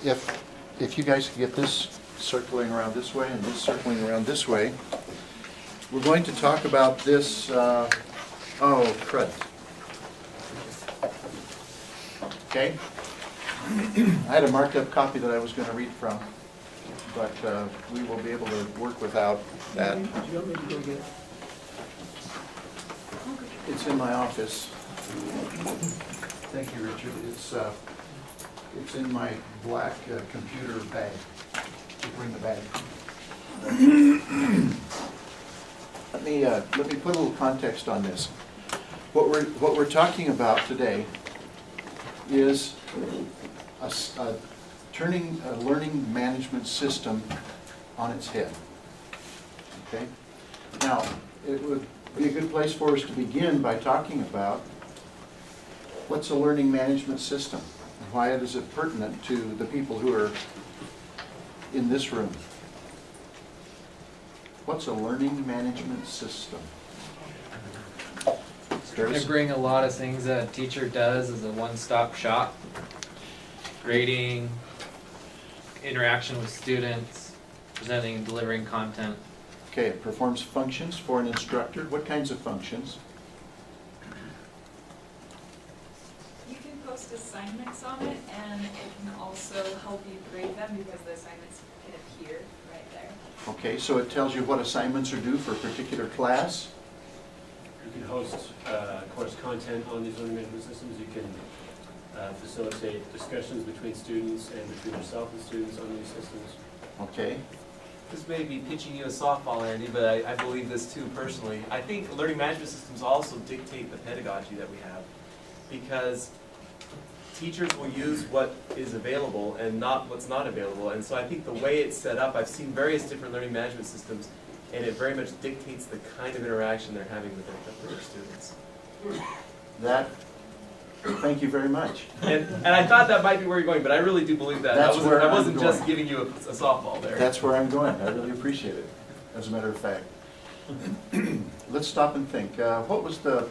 if you guys can get this circling around this way and this circling around this way, we're going to talk about this, oh, crud. Okay? I had a marked up copy that I was going to read from, but we will be able to work without that. Do you want me to go get it? It's in my office. Thank you, Richard. It's in my black computer bag. You bring the bag. Let me put a little context on this. What we're talking about today is turning a learning management system on its head. Okay. Now, it would be a good place for us to begin by talking about what's a learning management system and why is it pertinent to the people who are in this room. What's a learning management system? It's going to bring a lot of things that a teacher does as a one-stop shop. Grading, interaction with students, presenting and delivering content. Okay, it performs functions for an instructor. What kinds of functions? You can post assignments on it, and it can also help you grade them because the assignments can appear right there. Okay, so it tells you what assignments are due for a particular class. You can host course content on these learning management systems. You can facilitate discussions between students and between yourself and students on these systems. Okay. This may be pitching you a softball, Andy, but I believe this too personally. I think learning management systems also dictate the pedagogy that we have, because teachers will use what is available and not what's not available. And so I think the way it's set up, I've seen various different learning management systems, and it very much dictates the kind of interaction they're having with their students. Thank you very much. And I thought that might be where you're going, but I really do believe that. That's where I I'm wasn't just going. giving you a softball there. That's where I'm going. I really appreciate it, as a matter of fact. Let's stop and think. What was the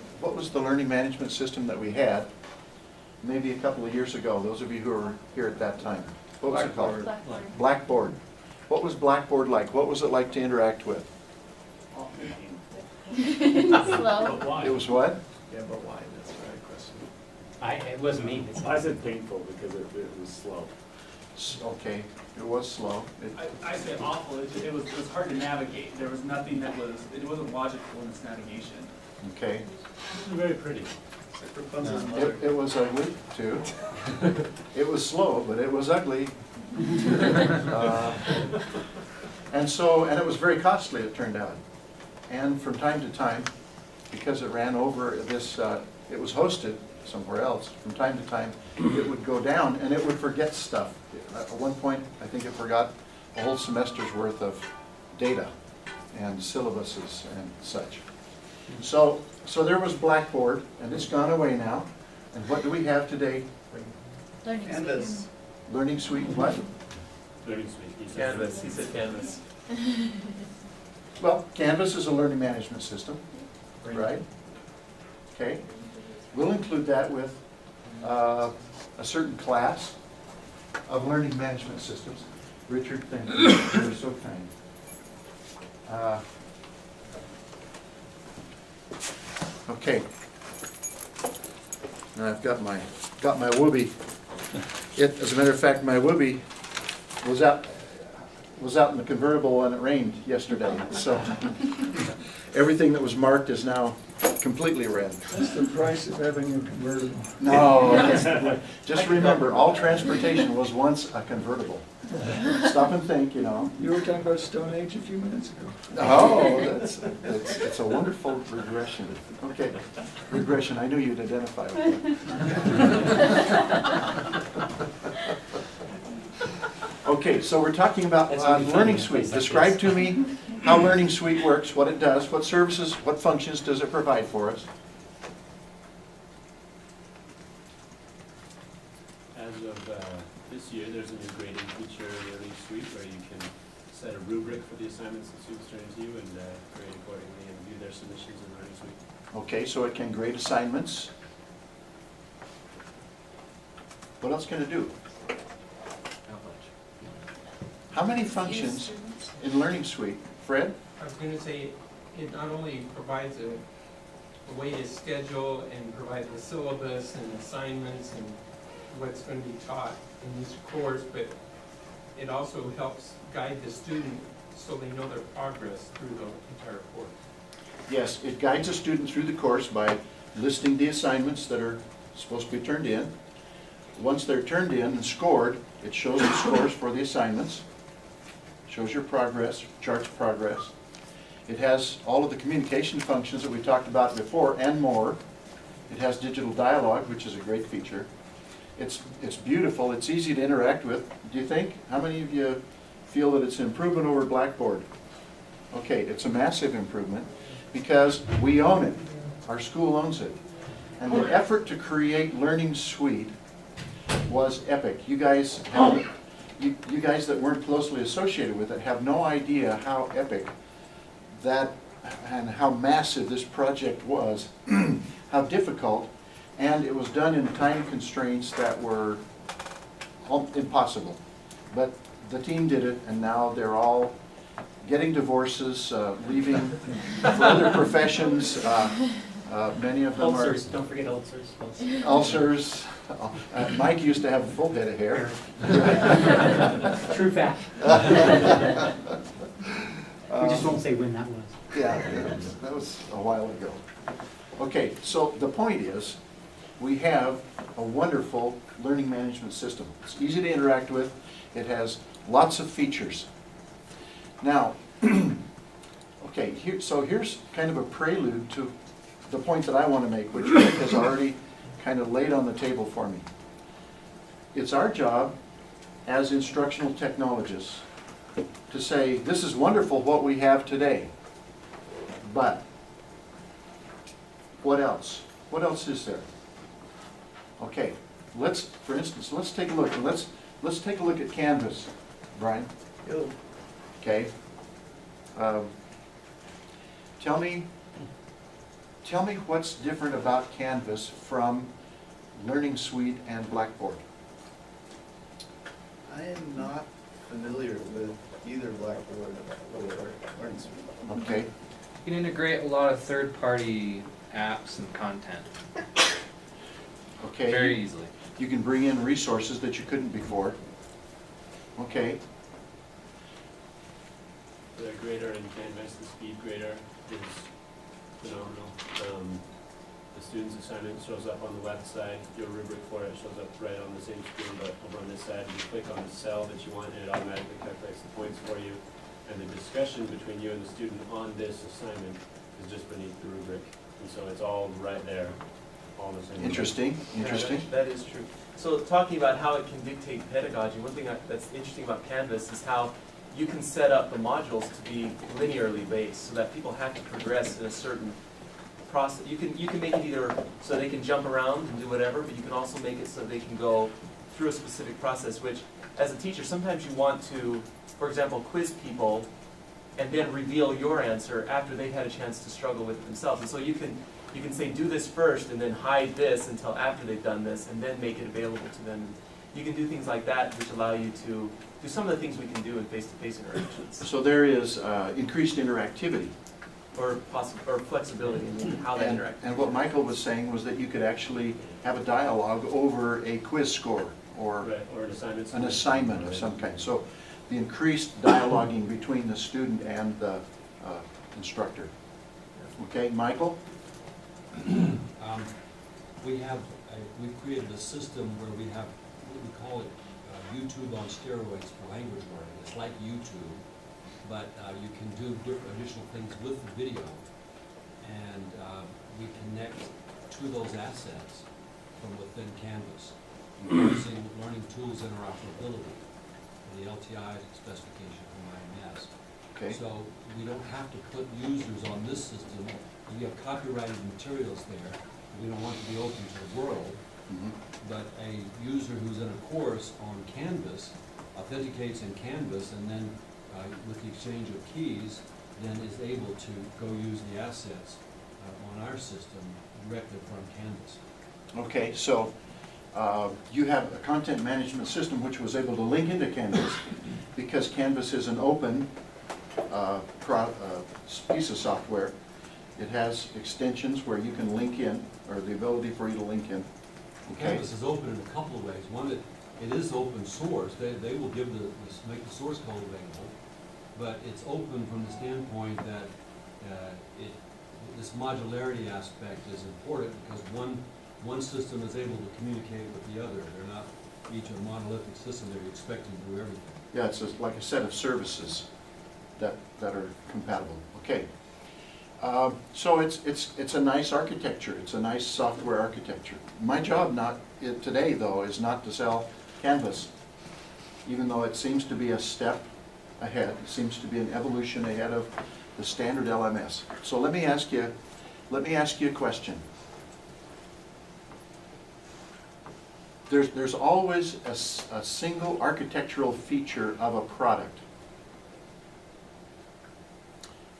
learning management system that we had maybe a couple of years ago, those of you who were here at that time? What was it called? Blackboard. Blackboard. What was Blackboard like? What was it like to interact with? Slow. It was what? Yeah, but why? That's the right question. It wasn't me. I said painful because it was slow. Okay, it was slow. I say awful. It was hard to navigate. There was nothing that it wasn't logical in its navigation. Okay. Very pretty. It was ugly, too. It was slow, but it was ugly. And it was very costly, it turned out. And from time to time, because it ran over this, it was hosted somewhere else, from time to time, it would go down and it would forget stuff. At one point, I think it forgot a whole semester's worth of data and syllabuses and such. So there was Blackboard, and it's gone away now. And what do we have today? Learning Canvas. Learning Suite, what? Learning suite. Canvas, he said Canvas. Well, Canvas is a learning management system, right? Okay. We'll include that with a certain class of learning management systems. Richard, thank you. You're so kind. Okay. Now I've got my whoopee. As a matter of fact, my whoopee was out in the convertible when it rained yesterday. So everything that was marked is now completely red. That's the price of having a convertible. No, just remember, all transportation was once a convertible. Stop and think, you know. You were talking about Stone Age a few minutes ago. Oh, it's a wonderful regression. Okay, regression, I knew you'd identify with that. Okay, so we're talking about Learning Suite. Describe to me how Learning Suite works, what it does, what services, what functions does it provide for us? As of this year, there's a new grading feature in Learning Suite where you can set a rubric for the assignments that students turn to you and grade accordingly and view their submissions in Learning Suite. Okay, so it can grade assignments. What else can it do? How many functions in Learning Suite? Fred? I was gonna say, it not only provides a way to schedule and provide the syllabus and assignments and what's gonna be taught in each course, but it also helps guide the student so they know their progress through the entire course. Yes, it guides a student through the course by listing the assignments that are supposed to be turned in. Once they're turned in and scored, it shows the scores for the assignments, shows your progress, charts progress. It has all of the communication functions that we talked about before and more. It has digital dialogue, which is a great feature. It's beautiful, it's easy to interact with. Do you think? How many of you feel that it's an improvement over Blackboard? Okay, it's a massive improvement because we own it. Our school owns it. And the effort to create Learning Suite was epic. You guys that weren't closely associated with it have no idea how epic that and how massive this project was, how difficult, and it was done in time constraints that were impossible. But the team did it, and now they're all getting divorces, leaving for other professions. Many of them Ulcers, don't forget ulcers. are ulcers. Mike used to have a full head of hair. True fact. We just won't say when that was. Yeah, that was a while ago. Okay, so the point is, we have a wonderful learning management system. It's easy to interact with. It has lots of features. Now, okay, so here's kind of a prelude to the point that I want to make, which Rick has already kind of laid on the table for me. It's our job as instructional technologists to say, this is wonderful what we have today, but what else? What else is there? Okay, for instance, let's take a look. Let's take a look at Canvas, Brian. Okay. Tell me what's different about Canvas from Learning Suite and Blackboard. I am not familiar with either Blackboard or Learning Suite. Okay. You can integrate a lot of third-party apps and content Okay. very easily. You can bring in resources that you couldn't before. Okay. The grader in Canvas, the speed grader is phenomenal. The student's assignment shows up on the left side, your rubric for it shows up right on the same screen, but over on this side, you click on the cell that you want and it automatically calculates the points for you. And the discussion between you and the student on this assignment is just beneath the rubric. And so it's all right there, all the same. Interesting. Interesting. Yeah, that is true. So talking about how it can dictate pedagogy, one thing that's interesting about Canvas is how you can set up the modules to be linearly based so that people have to progress in a certain process. You can make it either so they can jump around and do whatever, but you can also make it so they can go through a specific process, which as a teacher, sometimes you want to, for example, quiz people and then reveal your answer after they've had a chance to struggle with it themselves. And so you can say, do this first and then hide this until after they've done this and then make it available to them. You can do things like that which allow you to do some of the things we can do in face-to-face interactions. So there is increased interactivity. Or flexibility in how they interact. And what Michael was saying was that you could actually have a dialogue over a quiz score or Right, or an assignment of some kind. So the increased dialoguing between the student and the instructor. Okay, Michael? We've created a system where we have, we call it YouTube on steroids for language learning. It's like YouTube, but you can do additional things with the video, and we connect to those assets from within Canvas using learning tools interoperability, the LTI specification from IMS. Okay. So we don't have to put users on this system. We have copyrighted materials there. We don't want to be open to the world. Mm-hmm. But a user who's in a course on Canvas authenticates in Canvas, and then with the exchange of keys, then is able to go use the assets on our system directly from Canvas. Okay, so you have a content management system which was able to link into Canvas, because Canvas is an open piece of software. It has extensions where you can link in, or the ability for you to link in. Okay? Canvas is open in a couple of ways. One, that it is open source. They will give make the source code available, but it's open from the standpoint that this modularity aspect is important because one system is able to communicate with the other. They're not each a monolithic system that you're expecting to do everything. Yeah, it's like a set of services that are compatible. Okay. So it's a nice architecture. It's a nice software architecture. My job today, though, is not to sell Canvas, even though it seems to be a step ahead. It seems to be an evolution ahead of the standard LMS. So let me ask you a question. There's always a single architectural feature of a product.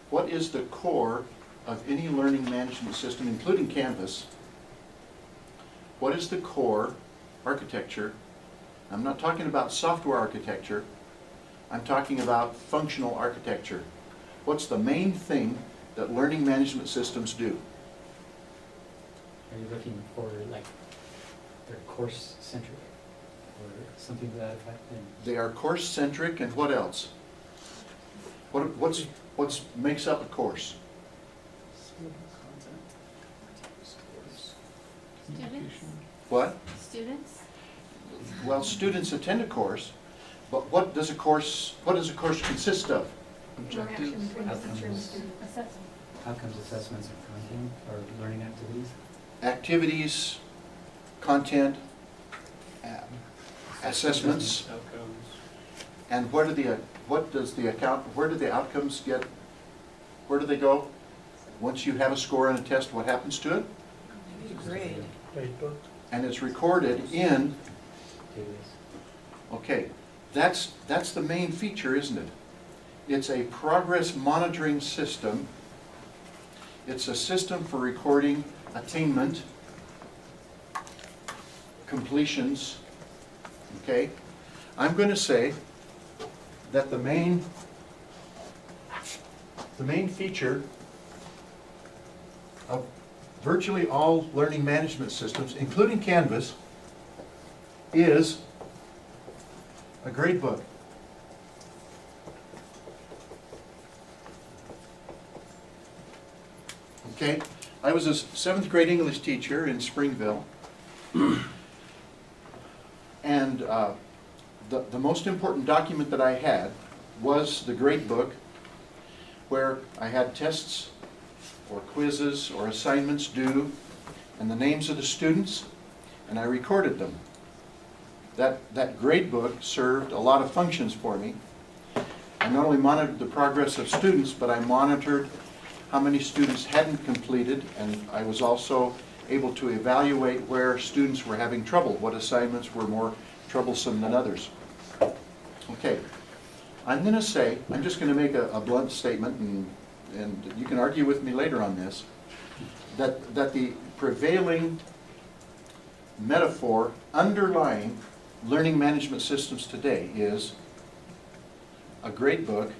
What is the core of any learning management system, including Canvas? What is the core architecture? I'm not talking about software architecture. I'm talking about functional architecture. What's the main thing that learning management systems do? Are you looking for, like, they're course-centric, or something to that effect? They are course-centric, and what else? What makes up a course? Students? What? Students? Well, students attend a course, but what does a course consist of? Objectives. Assessment. Outcomes, assessments, and content, or learning activities? Activities, content, assessments, Outcomes. and where do the outcomes get? Where do they go? Once you have a score on a test, what happens to it? Grade. And it's recorded in. Okay, that's the main feature, isn't it? It's a progress monitoring system. It's a system for recording attainment, completions. Okay, I'm going to say that the main feature of virtually all learning management systems, including Canvas, is a grade book. Okay, I was a 7th grade English teacher in Springville, and the most important document that I had was the grade book, where I had tests or quizzes or assignments due and the names of the students, and I recorded them. That grade book served a lot of functions for me. I not only monitored the progress of students, but I monitored how many students hadn't completed, and I was also able to evaluate where students were having trouble, what assignments were more troublesome than others. Okay, I'm just going to make a blunt statement, and you can argue with me later on this, that the prevailing metaphor underlying learning management systems today is a grade book,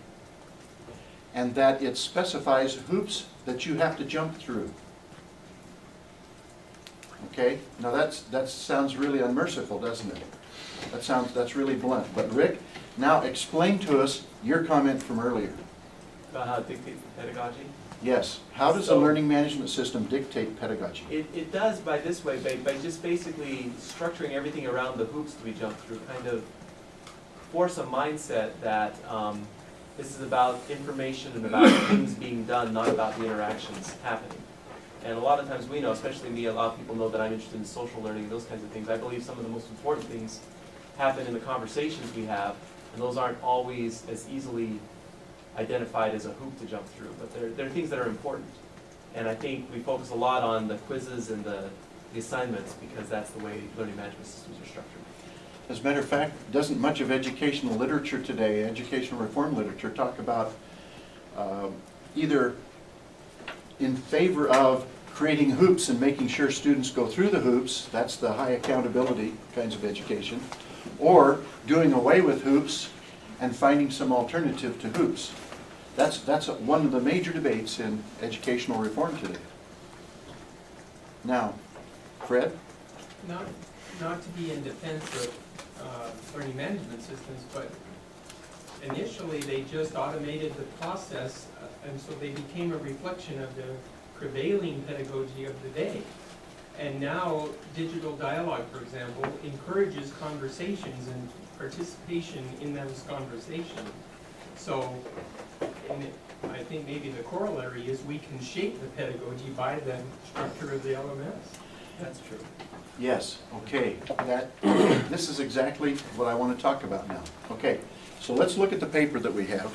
and that it specifies hoops that you have to jump through. Okay? Now that sounds really unmerciful, doesn't it? That's really blunt. But Rick, now explain to us your comment from earlier. About how it dictates the pedagogy? Yes. How does a learning management system dictate pedagogy? It does by this way, by just basically structuring everything around the hoops to be jumped through, kind of force a mindset that this is about information and about things being done, not about the interactions happening. And a lot of times we know, especially me, a lot of people know that I'm interested in social learning, those kinds of things. I believe some of the most important things happen in the conversations we have, and those aren't always as easily identified as a hoop to jump through, but they're things that are important. And I think we focus a lot on the quizzes and the assignments because that's the way learning management systems are structured. As a matter of fact, doesn't much of educational literature today, educational reform literature, talk about either in favor of creating hoops and making sure students go through the hoops, that's the high accountability kinds of education, or doing away with hoops and finding some alternative to hoops. That's one of the major debates in educational reform today. Now, Fred? Not to be in defense of learning management systems, but initially they just automated the process, and so they became a reflection of the prevailing pedagogy of the day. And now digital dialogue, for example, encourages conversations and participation in those conversations. So I think maybe the corollary is we can shape the pedagogy by the structure of the LMS. That's true. Yes, okay. This is exactly what I want to talk about now. Okay, so let's look at the paper that we have.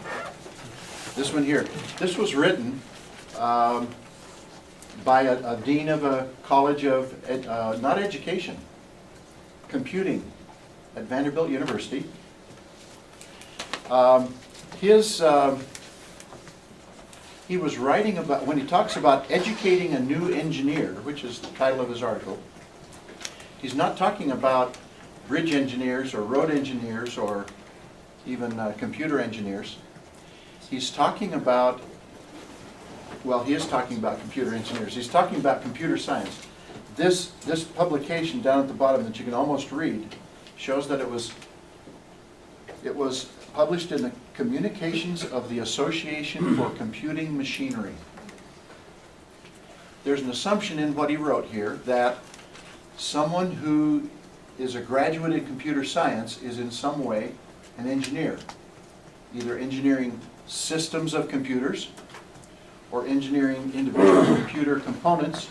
This one here. This was written by a dean of a college of, not education, computing at Vanderbilt University. He was writing about, when he talks about educating a new engineer, which is the title of his article, he's not talking about bridge engineers or road engineers or even computer engineers. He's talking about, well, he is talking about computer engineers. He's talking about computer science. This publication down at the bottom that you can almost read shows that it was published in the Communications of the Association for Computing Machinery. There's an assumption in what he wrote here that someone who is a graduate in computer science is in some way an engineer, either engineering systems of computers, or engineering individual computer components,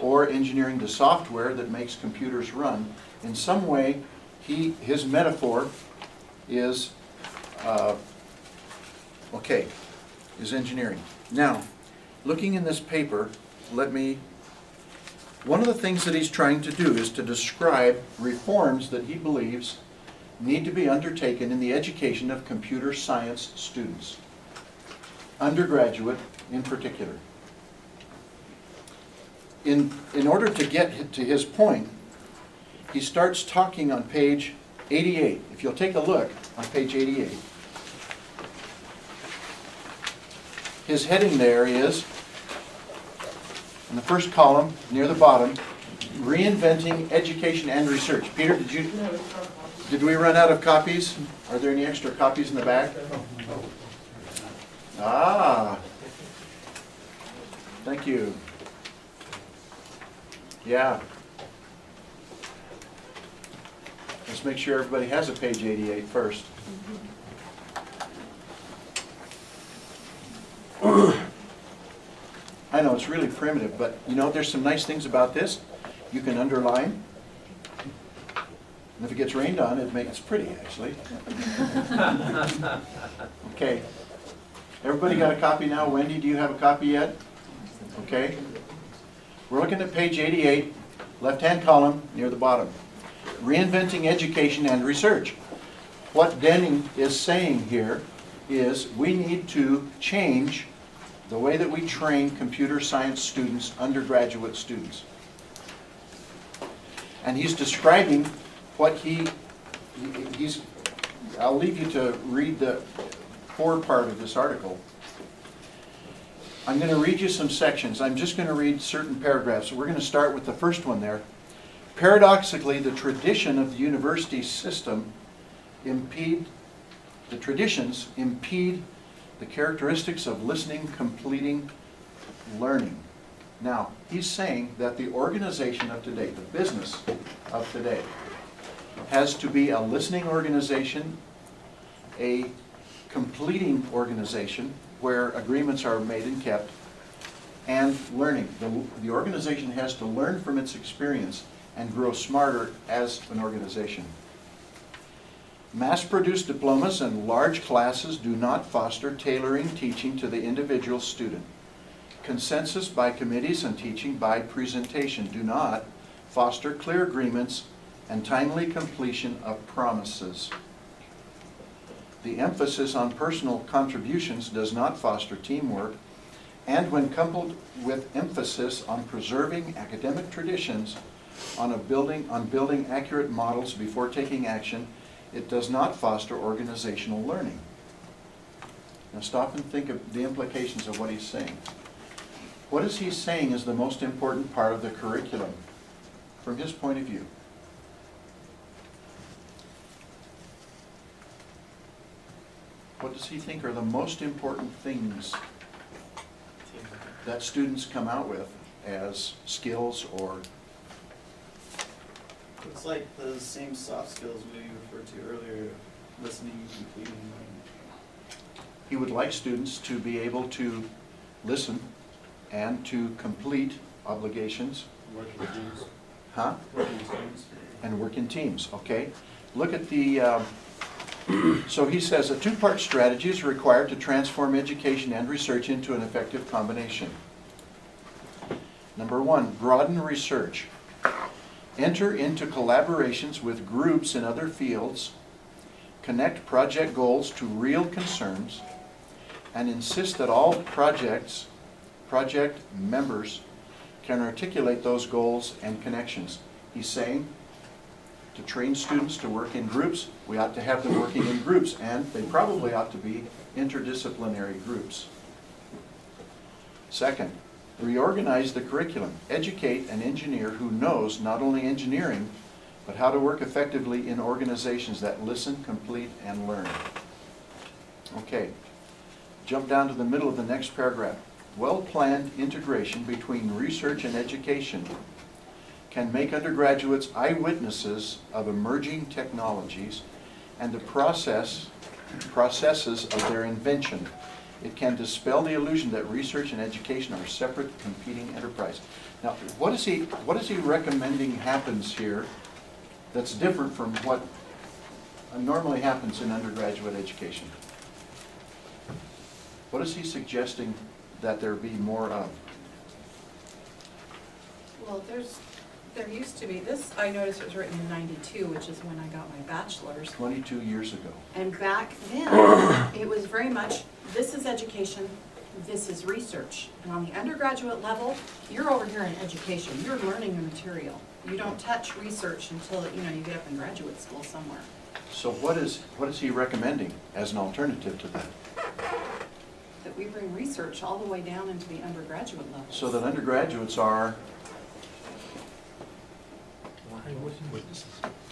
or engineering the software that makes computers run. In some way, his metaphor is is engineering. Now, looking in this paper, one of the things that he's trying to do is to describe reforms that he believes need to be undertaken in the education of computer science students, undergraduate in particular. In order to get to his point, he starts talking on page 88. If you'll take a look on page 88, his heading there is, in the first column, near the bottom, Reinventing Education and Research. Peter, did we run out of copies? Are there any extra copies in the back? Ah, thank you. Yeah. Let's make sure everybody has a page 88 first. I know it's really primitive, but you know there's some nice things about this. You can underline. And if it gets rained on, it's pretty actually. Okay. Everybody got a copy now? Wendy, do you have a copy yet? Okay. We're looking at page 88, left-hand column near the bottom. Reinventing Education and Research. What Denning is saying here is we need to change the way that we train computer science students, undergraduate students. And he's describing what I'll leave you to read the core part of this article. I'm going to read you some sections. I'm just going to read certain paragraphs. So we're going to start with the first one there. Paradoxically, the tradition of the university system impede the characteristics of listening, completing, learning. Now, he's saying that the organization of today, the business of today, has to be a listening organization, a completing organization where agreements are made and kept, and learning. The organization has to learn from its experience and grow smarter as an organization. Mass-produced diplomas and large classes do not foster tailoring teaching to the individual student. Consensus by committees and teaching by presentation do not foster clear agreements and timely completion of promises. The emphasis on personal contributions does not foster teamwork, and when coupled with emphasis on preserving academic traditions, on building accurate models before taking action, It does not foster organizational learning. Now stop and think of the implications of what he's saying. What is he saying is the most important part of the curriculum from his point of view? What does he think are the most important things that students come out with as skills or? It's like the same soft skills we referred to earlier, listening, completing, learning. He would like students to be able to listen and to complete obligations. Working teams. Huh? Working teams. And work in teams, okay? Look at the, so he says a two-part strategy is required to transform education and research into an effective combination. Number one, broaden research. Enter into collaborations with groups in other fields, connect project goals to real concerns, and insist that all project members can articulate those goals and connections. He's saying to train students to work in groups, we ought to have them working in groups, and they probably ought to be interdisciplinary groups. Second, reorganize the curriculum. Educate an engineer who knows not only engineering, but how to work effectively in organizations that listen, complete, and learn. Okay, jump down to the middle of the next paragraph. Well-planned integration between research and education can make undergraduates eyewitnesses of emerging technologies and the processes of their invention. It can dispel the illusion that research and education are separate, competing enterprises. Now, what is he recommending happens here that's different from what normally happens in undergraduate education? What is he suggesting that there be more of? Well, there used to be, this, I noticed it was written in '92, which is when I got my bachelor's. 22 years ago. And back then, it was very much, this is education, this is research. And on the undergraduate level, you're over here in education, you're learning the material. You don't touch research until, you get up in graduate school somewhere. So what is he recommending as an alternative to that? That we bring research all the way down into the undergraduate level. So that undergraduates are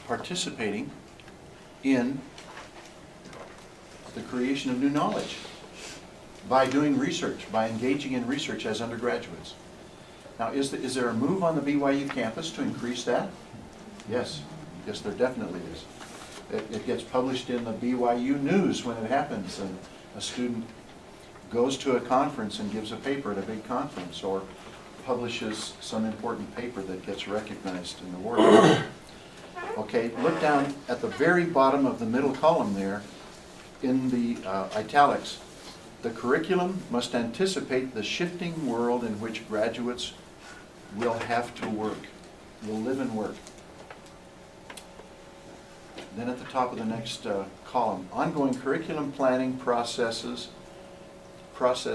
participating in the creation of new knowledge by doing research, by engaging in research as undergraduates. Now, is there a move on the BYU campus to increase that? Yes. Yes, there definitely is. It gets published in the BYU News when it happens, and a student goes to a conference and gives a paper at a big conference, or publishes some important paper that gets recognized in the world. Okay, look down at the very bottom of the middle column there in the italics. The curriculum must anticipate the shifting world in which graduates will have to work, will live and work. Then at the top of the next column, ongoing curriculum planning process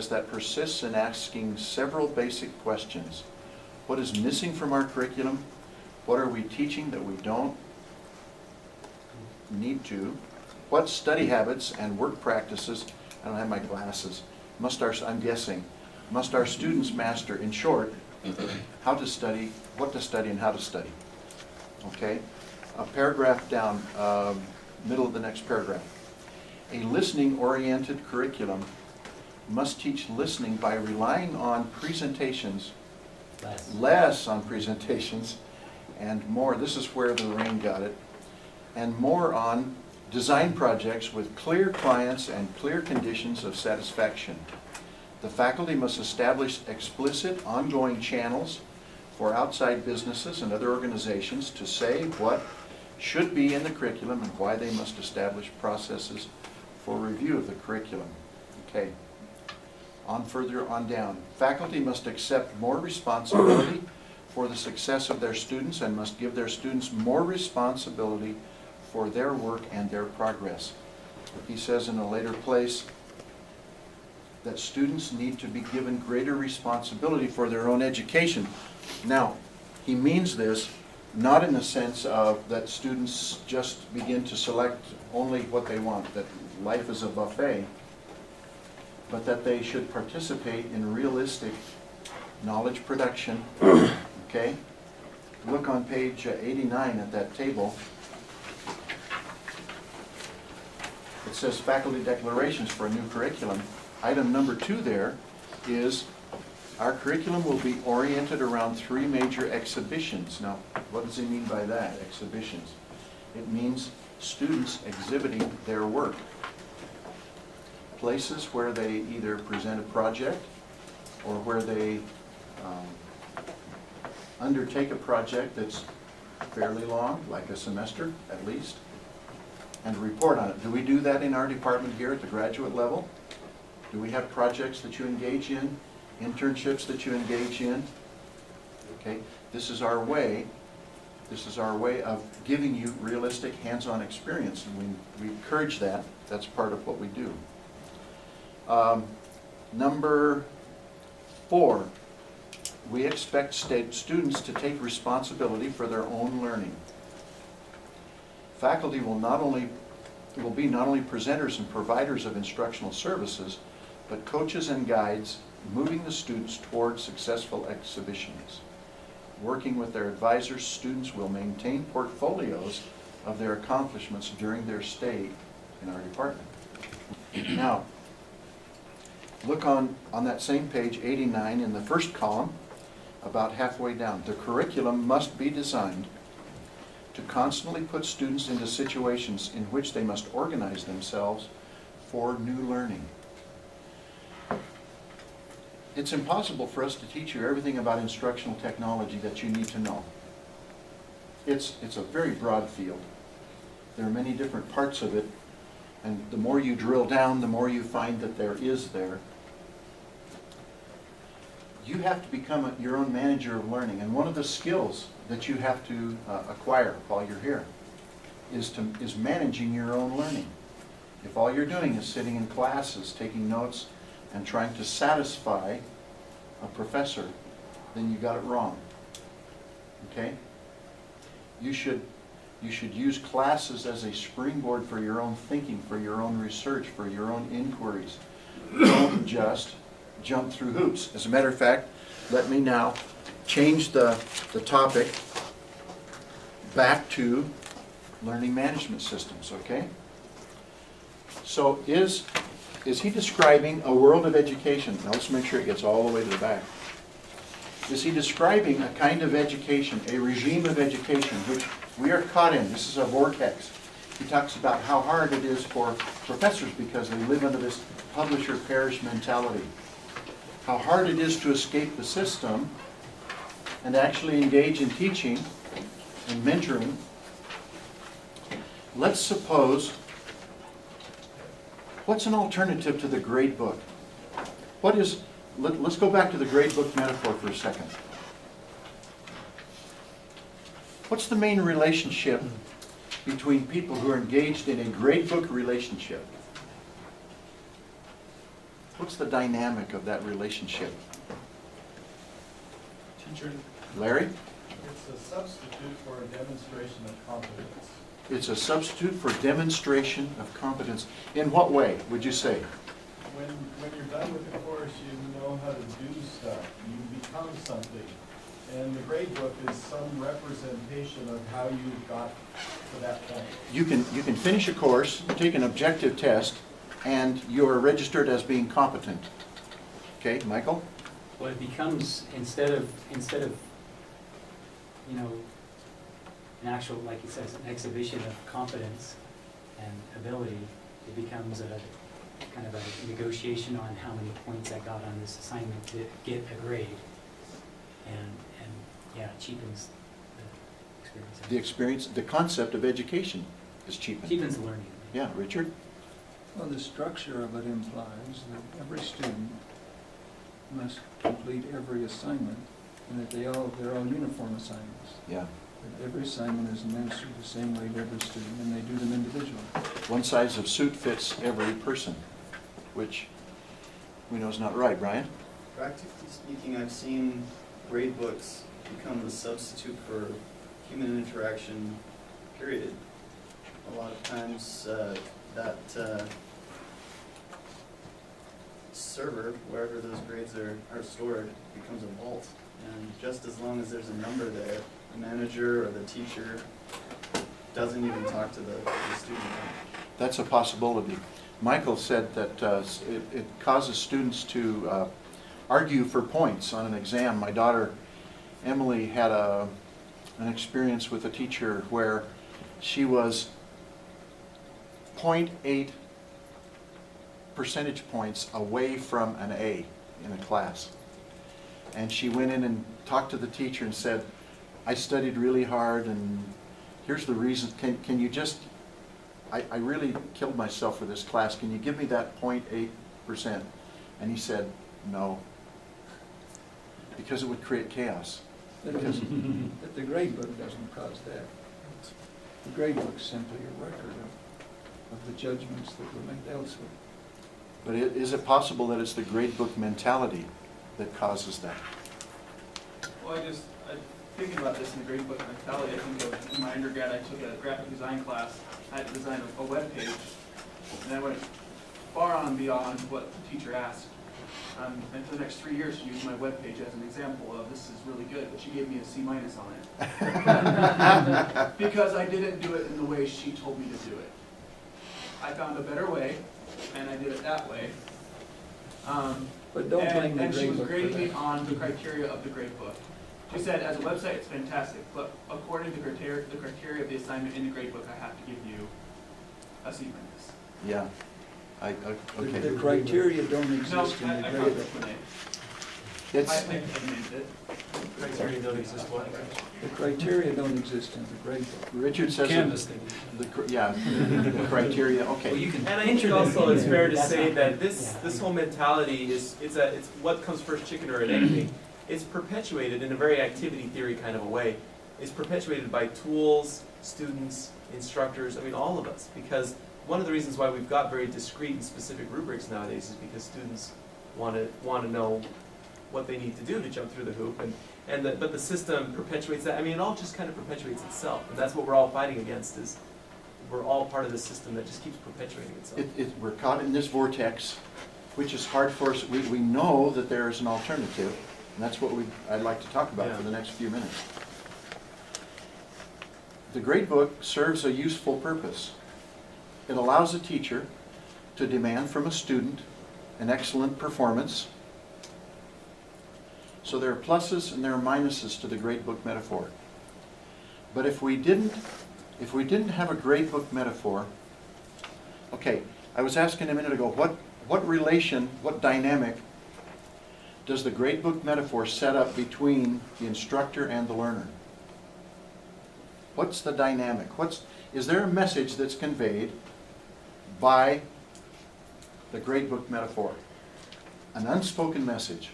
that persists in asking several basic questions. What is missing from our curriculum? What are we teaching that we don't need to? What study habits and work practices, I don't have my glasses, I'm guessing, must our students master? In short, how to study, what to study, and how to study. Okay? A paragraph down, middle of the next paragraph. A listening-oriented curriculum must teach listening by relying on presentations, less on presentations, and more, this is where the rain got it, and more on design projects with clear clients and clear conditions of satisfaction. The faculty must establish explicit ongoing channels for outside businesses and other organizations to say what should be in the curriculum and why they must establish processes for review of the curriculum. Okay. Further on down. Faculty must accept more responsibility for the success of their students and must give their students more responsibility for their work and their progress. He says in a later place that students need to be given greater responsibility for their own education. Now, he means this not in the sense of that students just begin to select only what they want, that life is a buffet, but that they should participate in realistic knowledge production, okay? Look on page 89 at that table. It says faculty declarations for a new curriculum. Item number 2 there is our curriculum will be oriented around 3 major exhibitions. Now, what does he mean by that, exhibitions? It means students exhibiting their work. Places where they either present a project or where they undertake a project that's fairly long, like a semester at least, and report on it. Do we do that in our department here at the graduate level? Do we have projects that you engage in, internships that you engage in? Okay, this is our way of giving you realistic hands-on experience, and we encourage that. That's part of what we do. Number 4, we expect students to take responsibility for their own learning. Faculty will be not only presenters and providers of instructional services, but coaches and guides moving the students towards successful exhibitions. Working with their advisors, students will maintain portfolios of their accomplishments during their stay in our department. Now, look on that same page 89 in the first column, about halfway down. The curriculum must be designed to constantly put students into situations in which they must organize themselves for new learning. It's impossible for us to teach you everything about instructional technology that you need to know. It's a very broad field. There are many different parts of it, and the more you drill down, the more you find that there is there. You have to become your own manager of learning, and one of the skills that you have to acquire while you're here is managing your own learning. If all you're doing is sitting in classes, taking notes, and trying to satisfy a professor, then you got it wrong. Okay? You should use classes as a springboard for your own thinking, for your own research, for your own inquiries. Don't just jump through hoops. As a matter of fact, let me now change the topic back to learning management systems, okay? So is he describing a world of education? Now let's make sure it gets all the way to the back. Is he describing a kind of education, a regime of education, which we are caught in? This is a vortex. He talks about how hard it is for professors because they live under this publisher-perish mentality. How hard it is to escape the system and actually engage in teaching and mentoring. Let's suppose, what's an alternative to the grade book? Let's go back to the grade book metaphor for a second. What's the main relationship between people who are engaged in a grade book relationship? What's the dynamic of that relationship? Teacher, Larry? it's a substitute for a demonstration of competence. It's a substitute for demonstration of competence. In what way, would you say? When you're done with the course, you know how to do stuff. You become something. And the grade book is some representation of how you got to that point. You can finish a course, take an objective test, and you are registered as being competent. Okay, Michael? Well, it becomes, instead of, you know, an actual, like he says, an exhibition of competence and ability, it becomes a kind of a negotiation on how many points I got on this assignment to get a grade. And yeah, it cheapens the experience. The experience, the concept of education is cheapened. Cheapens the learning. Yeah, Richard? Well, the structure of it implies that every student must complete every assignment, and that they're all uniform assignments. Yeah. That every assignment is administered the same way to every student, and they do them individually. One size of suit fits every person, which we know is not right. Brian? Practically speaking, I've seen grade books become the substitute for human interaction, period. A lot of times that server, wherever those grades are stored, becomes a vault. And just as long as there's a number there, the manager or the teacher doesn't even talk to the student. That's a possibility. Michael said that it causes students to argue for points on an exam. My daughter Emily had an experience with a teacher where she was 0.8 percentage points away from an A in a class. And she went in and talked to the teacher and said, I studied really hard and here's the reason. Can you just, I really killed myself for this class. Can you give me that 0.8%? And he said, no. Because it would create chaos. But the grade book doesn't cause that. The grade book's simply a record of the judgments that were made elsewhere. But is it possible that it's the grade book mentality that causes that? Well, I thinking about this in the grade book mentality, I think of in my undergrad, I took a graphic design class. I had to design a web page, and I went far on beyond what the teacher asked. And for the next 3 years, she used my web page as an example of this is really good, but she gave me a C- on it. Because I didn't do it in the way she told me to do it. I found a better way, and I did it that way. But don't blame the and she grade was book for grading me that. on the criteria of the grade book. She said, as a website, it's fantastic, but according to the criteria of the assignment in the grade book, I have to give you a C-. Yeah. Okay. The criteria don't No, exist in the I grade found book. it. It's, I named it. Criteria don't exist what? The criteria don't exist in the grade book. Richard says Canvas that thing. the criteria, Well, okay. you can And I think enter also that it's in fair there, to that's say not that right. this Yeah. whole mentality it's what comes first, chicken or an egg thing. It's perpetuated in a very activity theory kind of a way. It's perpetuated by tools, students, instructors, I mean all of us. Because one of the reasons why we've got very discrete and specific rubrics nowadays is because students want to know what they need to do to jump through the hoop, but the system perpetuates that. I mean, it all just kind of perpetuates itself, and that's what we're all fighting against. Is we're all part of the system that just keeps perpetuating itself. We're caught in this vortex, which is hard for us. We know that there is an alternative, and that's what I'd like to talk about for the next few minutes. The grade book serves a useful purpose. It allows a teacher to demand from a student an excellent performance. So there are pluses and there are minuses to the grade book metaphor. But if we didn't have a grade book metaphor, okay, I was asking a minute ago, what relation, what dynamic does the grade book metaphor set up between the instructor and the learner? What's the dynamic? Is there a message that's conveyed by the grade book metaphor? An unspoken message.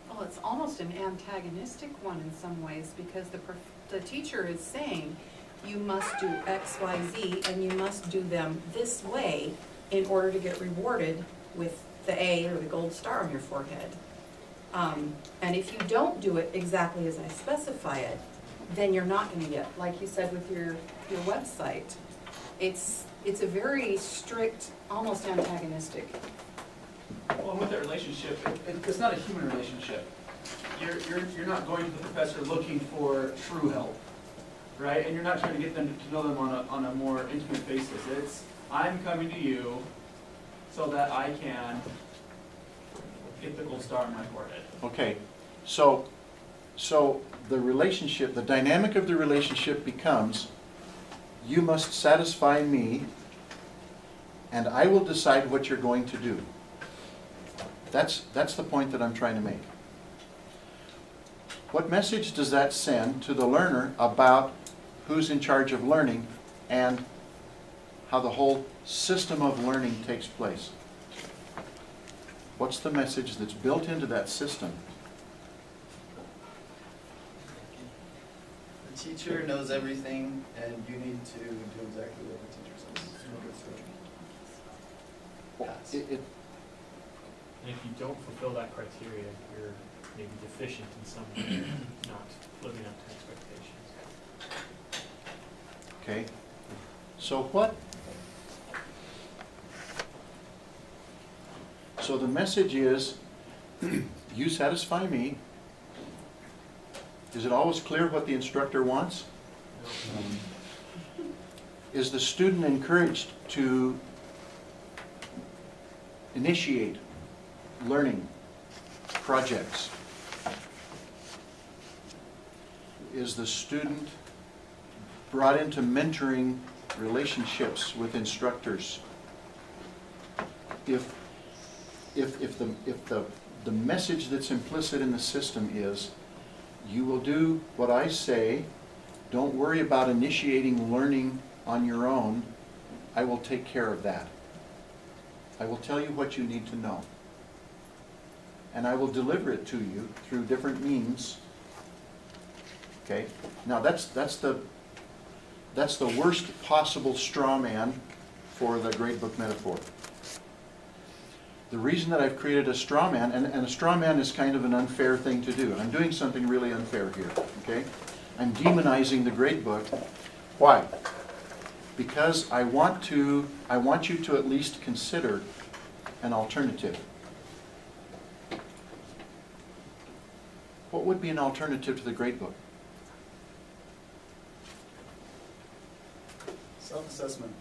Well, it's almost an antagonistic one in some ways, because the teacher is saying, you must do X, Y, Z, and you must do them this way in order to get rewarded with the A or the gold star on your forehead. And if you don't do it exactly as I specify it, then you're not going to get, like you said with your website, it's a very strict, almost antagonistic. Well, with that relationship, it's not a human relationship. You're not going to the professor looking for true help, right? And you're not trying to get them to know them on a more intimate basis. It's, I'm coming to you so that I can get the gold star on my forehead. Okay, so the relationship, the dynamic of the relationship becomes, you must satisfy me and I will decide what you're going to do. That's the point that I'm trying to make. What message does that send to the learner about who's in charge of learning and how the whole system of learning takes place? What's the message that's built into that system? The teacher knows everything, and you need to do exactly what the teacher says. Pass. And if you don't fulfill that criteria, you're maybe deficient in some way, not living up to expectations. Okay, so the message is, you satisfy me. Is it always clear what the instructor wants? Is the student encouraged to initiate learning projects? Is the student brought into mentoring relationships with instructors? If the message that's implicit in the system is, you will do what I say, don't worry about initiating learning on your own, I will take care of that. I will tell you what you need to know. And I will deliver it to you through different means. Okay? Now that's the worst possible straw man for the gradebook metaphor. The reason that I've created a straw man, and a straw man is kind of an unfair thing to do, and I'm doing something really unfair here, okay? I'm demonizing the gradebook. Why? Because I want you to at least consider an alternative. What would be an alternative to the gradebook? Self-assessment.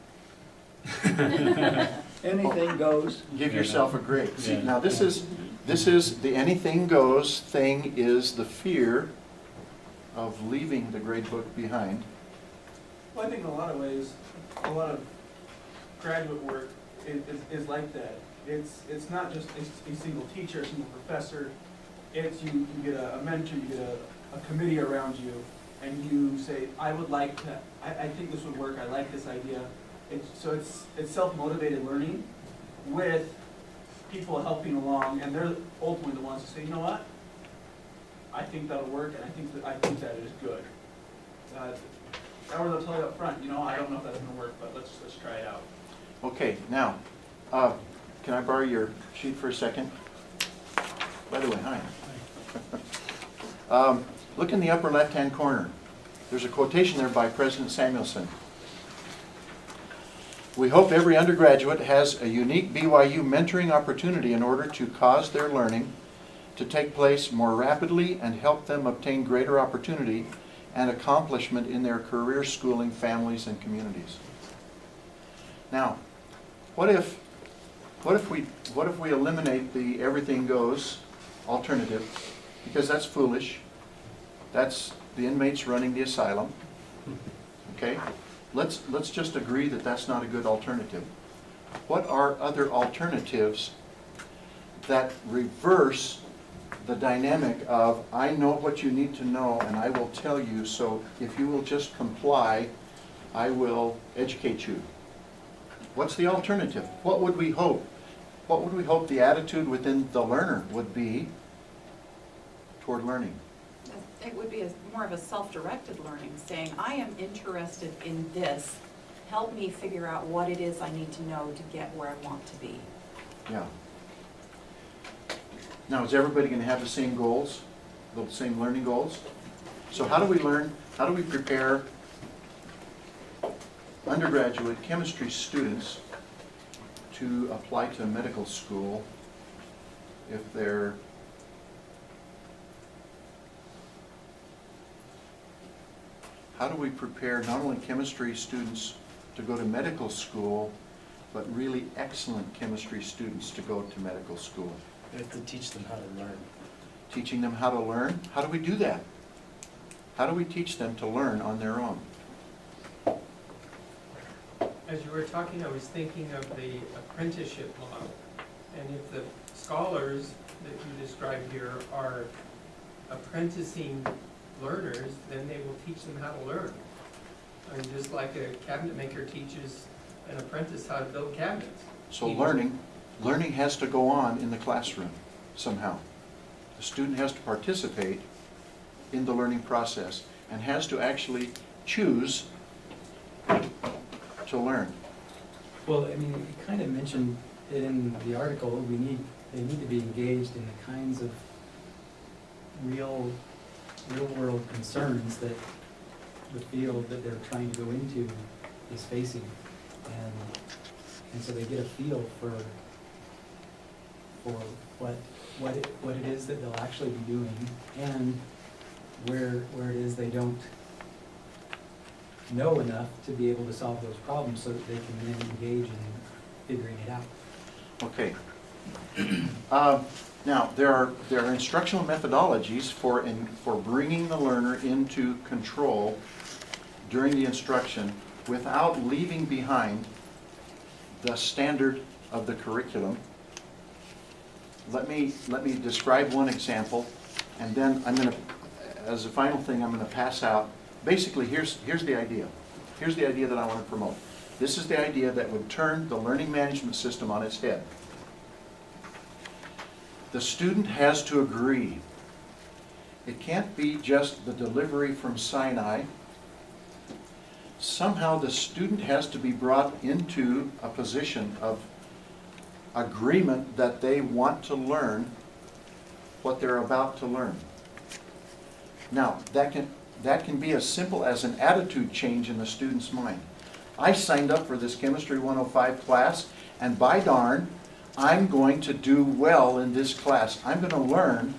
Anything goes. Give yourself a grade. See, now this is the anything goes thing is the fear of leaving the gradebook behind. Well, I think in a lot of ways, a lot of graduate work is like that. It's not just a single teacher, a single professor. It's you get a mentor, you get a committee around you, and you say, I would like to, I think this would work, I like this idea. So it's self-motivated learning with people helping along, and they're ultimately the ones who say, you know what? I think that'll work, and I think that is good. Or they'll tell you up front, you know, I don't know if that's going to work, but let's try it out. Okay, now, can I borrow your sheet for a second? By the way, hi. Look in the upper left-hand corner. There's a quotation there by President Samuelson. We hope every undergraduate has a unique BYU mentoring opportunity in order to cause their learning to take place more rapidly and help them obtain greater opportunity and accomplishment in their career, schooling, families, and communities. Now, what if we eliminate the everything goes alternative, because that's foolish. That's the inmates running the asylum. Okay? Let's just agree that that's not a good alternative. What are other alternatives that reverse the dynamic of, I know what you need to know and I will tell you, so if you will just comply, I will educate you? What's the alternative? What would we hope? What would we hope the attitude within the learner would be toward learning? It would be more of a self-directed learning, saying, I am interested in this. Help me figure out what it is I need to know to get where I want to be. Yeah. Now, is everybody going to have the same goals, the same learning goals? So how do we learn, how do we prepare undergraduate chemistry students to apply to medical school if they're how do we prepare not only chemistry students to go to medical school, but really excellent chemistry students to go to medical school? We have to teach them how to learn. Teaching them how to learn? How do we do that? How do we teach them to learn on their own? As you were talking, I was thinking of the apprenticeship model. And if the scholars that you described here are apprenticing learners, then they will teach them how to learn. I mean, just like a cabinet maker teaches an apprentice how to build cabinets. So learning has to go on in the classroom somehow. The student has to participate in the learning process and has to actually choose to learn. Well, I mean, you kind of mentioned it in the article, we need they need to be engaged in the kinds of real-world concerns that the field that they're trying to go into is facing. And so they get a feel for what it is that they'll actually be doing, and where it is they don't know enough to be able to solve those problems, so that they can then engage in figuring it out. Okay. Now, there are instructional methodologies for bringing the learner into control during the instruction without leaving behind the standard of the curriculum. Let me describe one example, and then I'm going to, as a final thing, I'm going to pass out. Basically, here's the idea. Here's the idea that I want to promote. This is the idea that would turn the learning management system on its head. The student has to agree. It can't be just the delivery from Sinai. Somehow the student has to be brought into a position of agreement that they want to learn what they're about to learn. Now, that can be as simple as an attitude change in the student's mind. I signed up for this Chemistry 105 class, and by darn, I'm going to do well in this class. I'm going to learn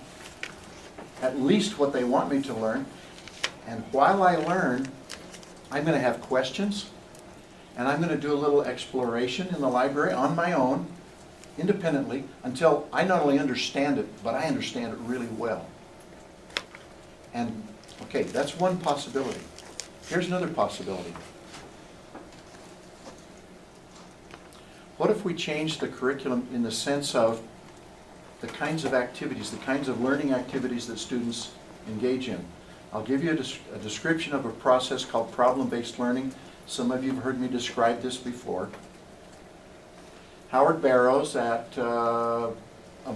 at least what they want me to learn, and while I learn, I'm going to have questions, and I'm going to do a little exploration in the library on my own, independently, until I not only understand it, but I understand it really well. And, okay, that's one possibility. Here's another possibility. What if we change the curriculum in the sense of the kinds of activities, the kinds of learning activities that students engage in? I'll give you a description of a process called problem-based learning. Some of you have heard me describe this before. Howard Barrows at a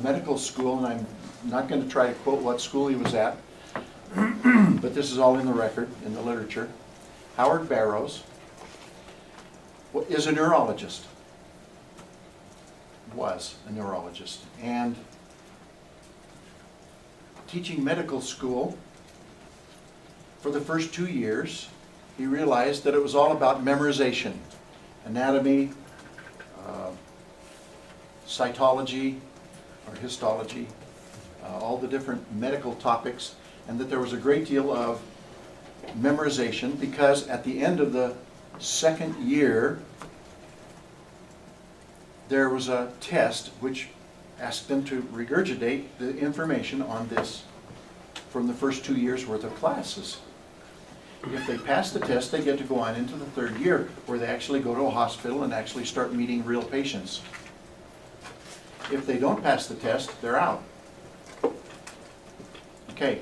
medical school, and I'm not going to try to quote what school he was at, but this is all in the record, in the literature. Howard Barrows is a neurologist. Was a neurologist. And teaching medical school, for the first 2 years, he realized that it was all about memorization. Anatomy, cytology, or histology, all the different medical topics, and that there was a great deal of memorization, because at the end of the second year, there was a test which asked them to regurgitate the information on this from the first 2 years' worth of classes. If they pass the test, they get to go on into the third year, where they actually go to a hospital and actually start meeting real patients. If they don't pass the test, they're out. Okay,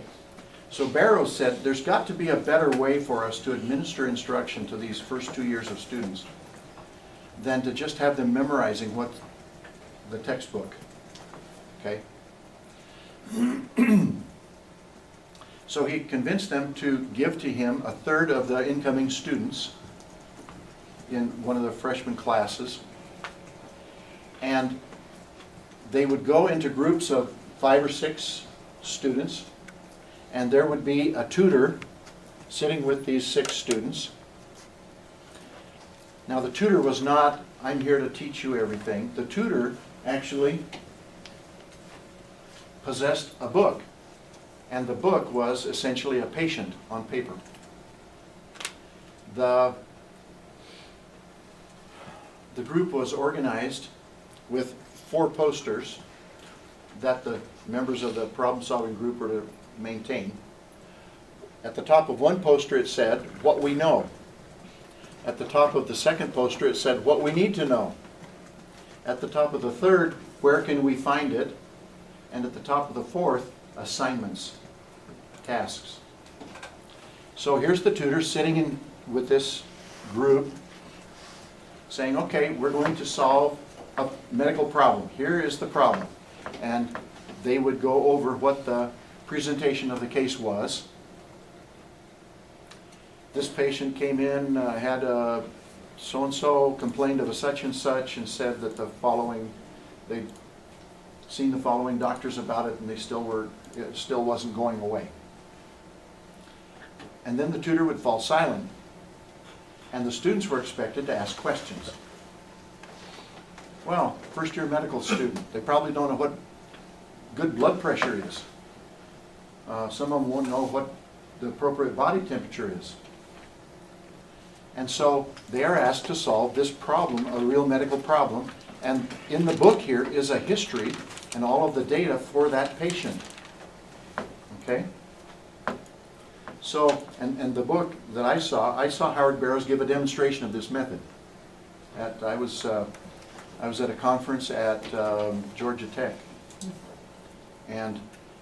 so Barrows said there's got to be a better way for us to administer instruction to these first 2 years of students than to just have them memorizing what the textbook. Okay? So he convinced them to give to him a third of the incoming students in one of the freshman classes, and they would go into groups of 5 or 6 students, and there would be a tutor sitting with these 6 students. Now, the tutor was not, I'm here to teach you everything. The tutor actually possessed a book, and the book was essentially a patient on paper. The group was organized with 4 posters that the members of the problem-solving group were to maintain. At the top of one poster it said, "What we know." At the top of the second poster it said, "What we need to know." At the top of the third, "Where can we find it?" And at the top of the fourth, assignments, tasks. So here's the tutor sitting in with this group saying, okay, we're going to solve a medical problem. Here is the problem. And they would go over what the presentation of the case was. This patient came in, had a so-and-so, complained of a such and such, and said that the following, they seen the following doctors about it, and it still wasn't going away. And then the tutor would fall silent, and the students were expected to ask questions. Well, first-year medical student, they probably don't know what good blood pressure is. Some of them won't know what the appropriate body temperature is. And so they are asked to solve this problem, a real medical problem. And in the book here is a history and all of the data for that patient. Okay? So, and the book that I saw Howard Barrows give a demonstration of this method. I was at a conference at Georgia Tech. And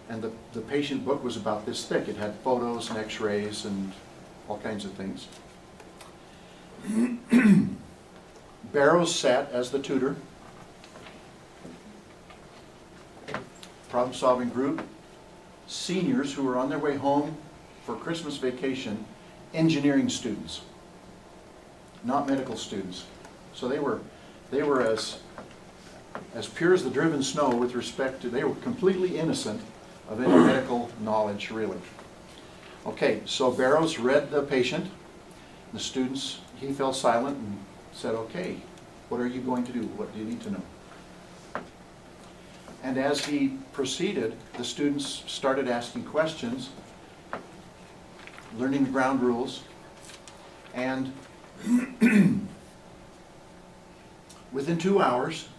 the patient book was about this thick. It had photos and x-rays and all kinds of things. Barrows sat as the tutor. Problem-solving group. Seniors who were on their way home for Christmas vacation. Engineering students. Not medical students. So they were as pure as the driven snow with respect to, they were completely innocent of any medical knowledge, really. Okay, so Barrows read the patient. The students, he fell silent and said, okay, what are you going to do? What do you need to know? And as he proceeded, the students started asking questions, learning the ground rules, and within 2 hours,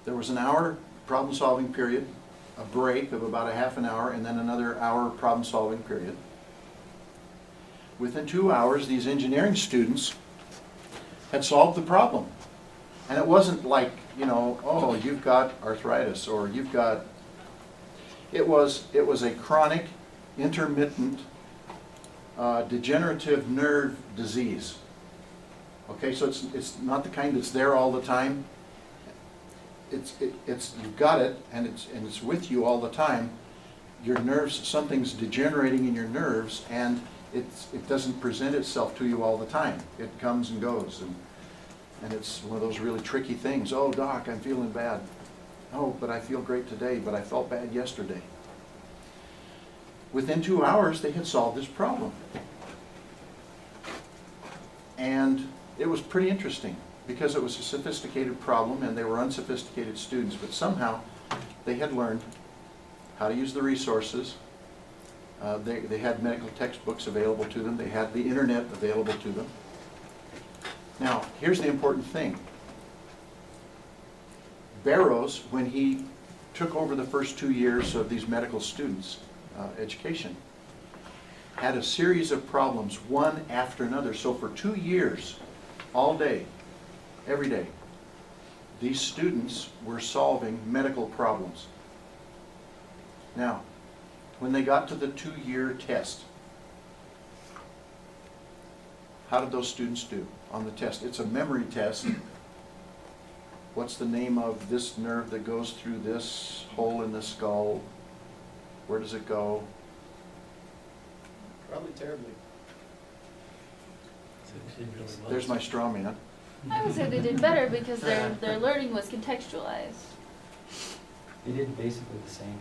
there was an hour problem-solving period, a break of about a half an hour, and then another hour problem-solving period. Within 2 hours, these engineering students had solved the problem. And it wasn't like, you know, oh, you've got arthritis, or you've got... It was a chronic, intermittent, degenerative nerve disease. Okay, so it's not the kind that's there all the time. You've got it, and it's with you all the time. Your nerves, something's degenerating in your nerves, and it doesn't present itself to you all the time. It comes and goes, and it's one of those really tricky things. Oh, doc, I'm feeling bad. Oh, but I feel great today, but I felt bad yesterday. Within 2 hours, they had solved this problem. And it was pretty interesting, because it was a sophisticated problem and they were unsophisticated students, but somehow they had learned how to use the resources. They had medical textbooks available to them. They had the internet available to them. Now, here's the important thing. Barrows, when he took over the first 2 years of these medical students' education, had a series of problems, one after another. So for 2 years, all day, every day, these students were solving medical problems. Now, when they got to the 2-year test, how did those students do on the test? It's a memory test. What's the name of this nerve that goes through this hole in the skull? Where does it go? Probably terribly. There's my straw man. I would say they did better because their learning was contextualized. They did basically the same.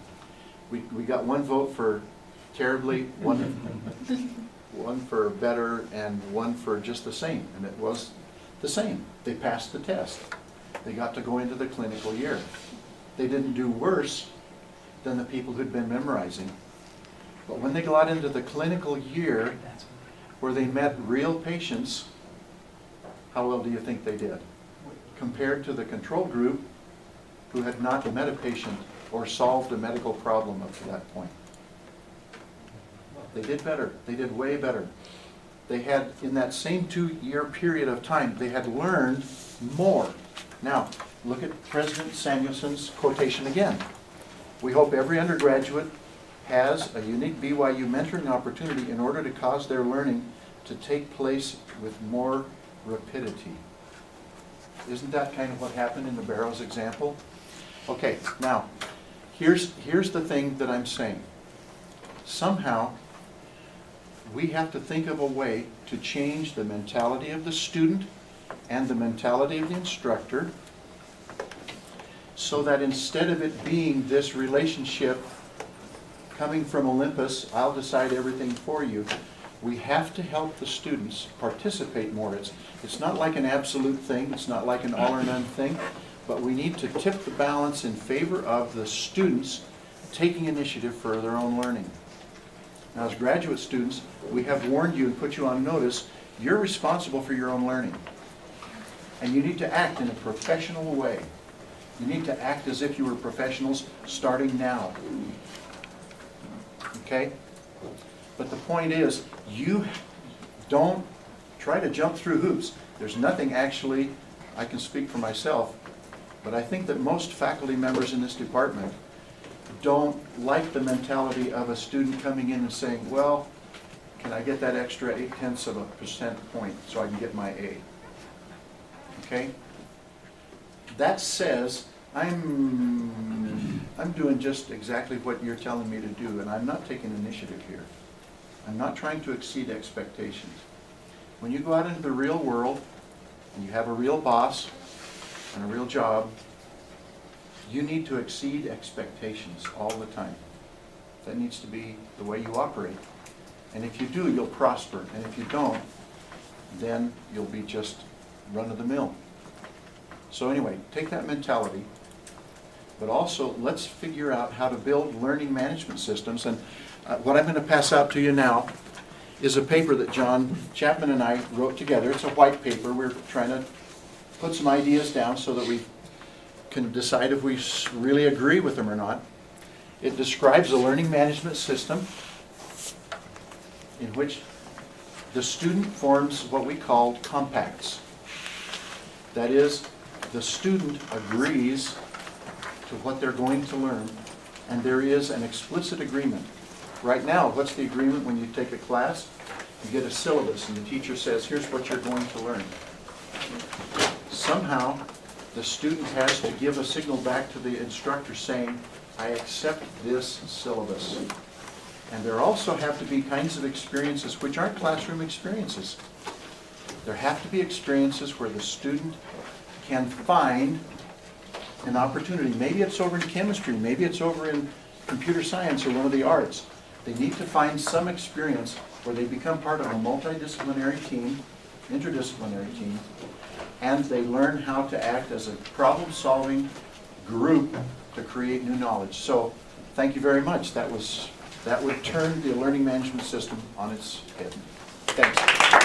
We got 1 vote for terribly, one for better, and 1 for just the same. And it was the same. They passed the test. They got to go into the clinical year. They didn't do worse than the people who'd been memorizing. But when they got into the clinical year, where they met real patients, how well do you think they did? Compared to the control group, who had not met a patient or solved a medical problem up to that point. They did better. They did way better. They had, in that same 2-year period of time, they had learned more. Now, look at President Samuelson's quotation again. We hope every undergraduate has a unique BYU mentoring opportunity in order to cause their learning to take place with more rapidity. Isn't that kind of what happened in the Barrows example? Okay, now, here's the thing that I'm saying. Somehow, we have to think of a way to change the mentality of the student and the mentality of the instructor so that instead of it being this relationship coming from Olympus, I'll decide everything for you, we have to help the students participate more. It's not like an absolute thing, it's not like an all or none thing, but we need to tip the balance in favor of the students taking initiative for their own learning. Now, as graduate students, we have warned you and put you on notice, you're responsible for your own learning. And you need to act in a professional way. You need to act as if you were professionals starting now. Okay? But the point is, you don't try to jump through hoops. There's nothing actually, I can speak for myself, but I think that most faculty members in this department don't like the mentality of a student coming in and saying, well, can I get that extra 0.8% point so I can get my A? Okay? That says, I'm doing just exactly what you're telling me to do, and I'm not taking initiative here. I'm not trying to exceed expectations. When you go out into the real world, and you have a real boss and a real job, you need to exceed expectations all the time. That needs to be the way you operate. And if you do, you'll prosper. And if you don't, then you'll be just run-of-the-mill. So anyway, take that mentality, but also let's figure out how to build learning management systems. And what I'm going to pass out to you now is a paper that John Chapman and I wrote together. It's a white paper. We're trying to put some ideas down so that we can decide if we really agree with them or not. It describes a learning management system in which the student forms what we call compacts. That is, the student agrees to what they're going to learn, and there is an explicit agreement. Right now, what's the agreement when you take a class? You get a syllabus, and the teacher says, here's what you're going to learn. Somehow, the student has to give a signal back to the instructor saying, I accept this syllabus. And there also have to be kinds of experiences which aren't classroom experiences. There have to be experiences where the student can find an opportunity. Maybe it's over in chemistry, maybe it's over in computer science or one of the arts. They need to find some experience where they become part of a multidisciplinary team, interdisciplinary team, and they learn how to act as a problem-solving group to create new knowledge. So, thank you very much. That would turn the learning management system on its head. Thanks.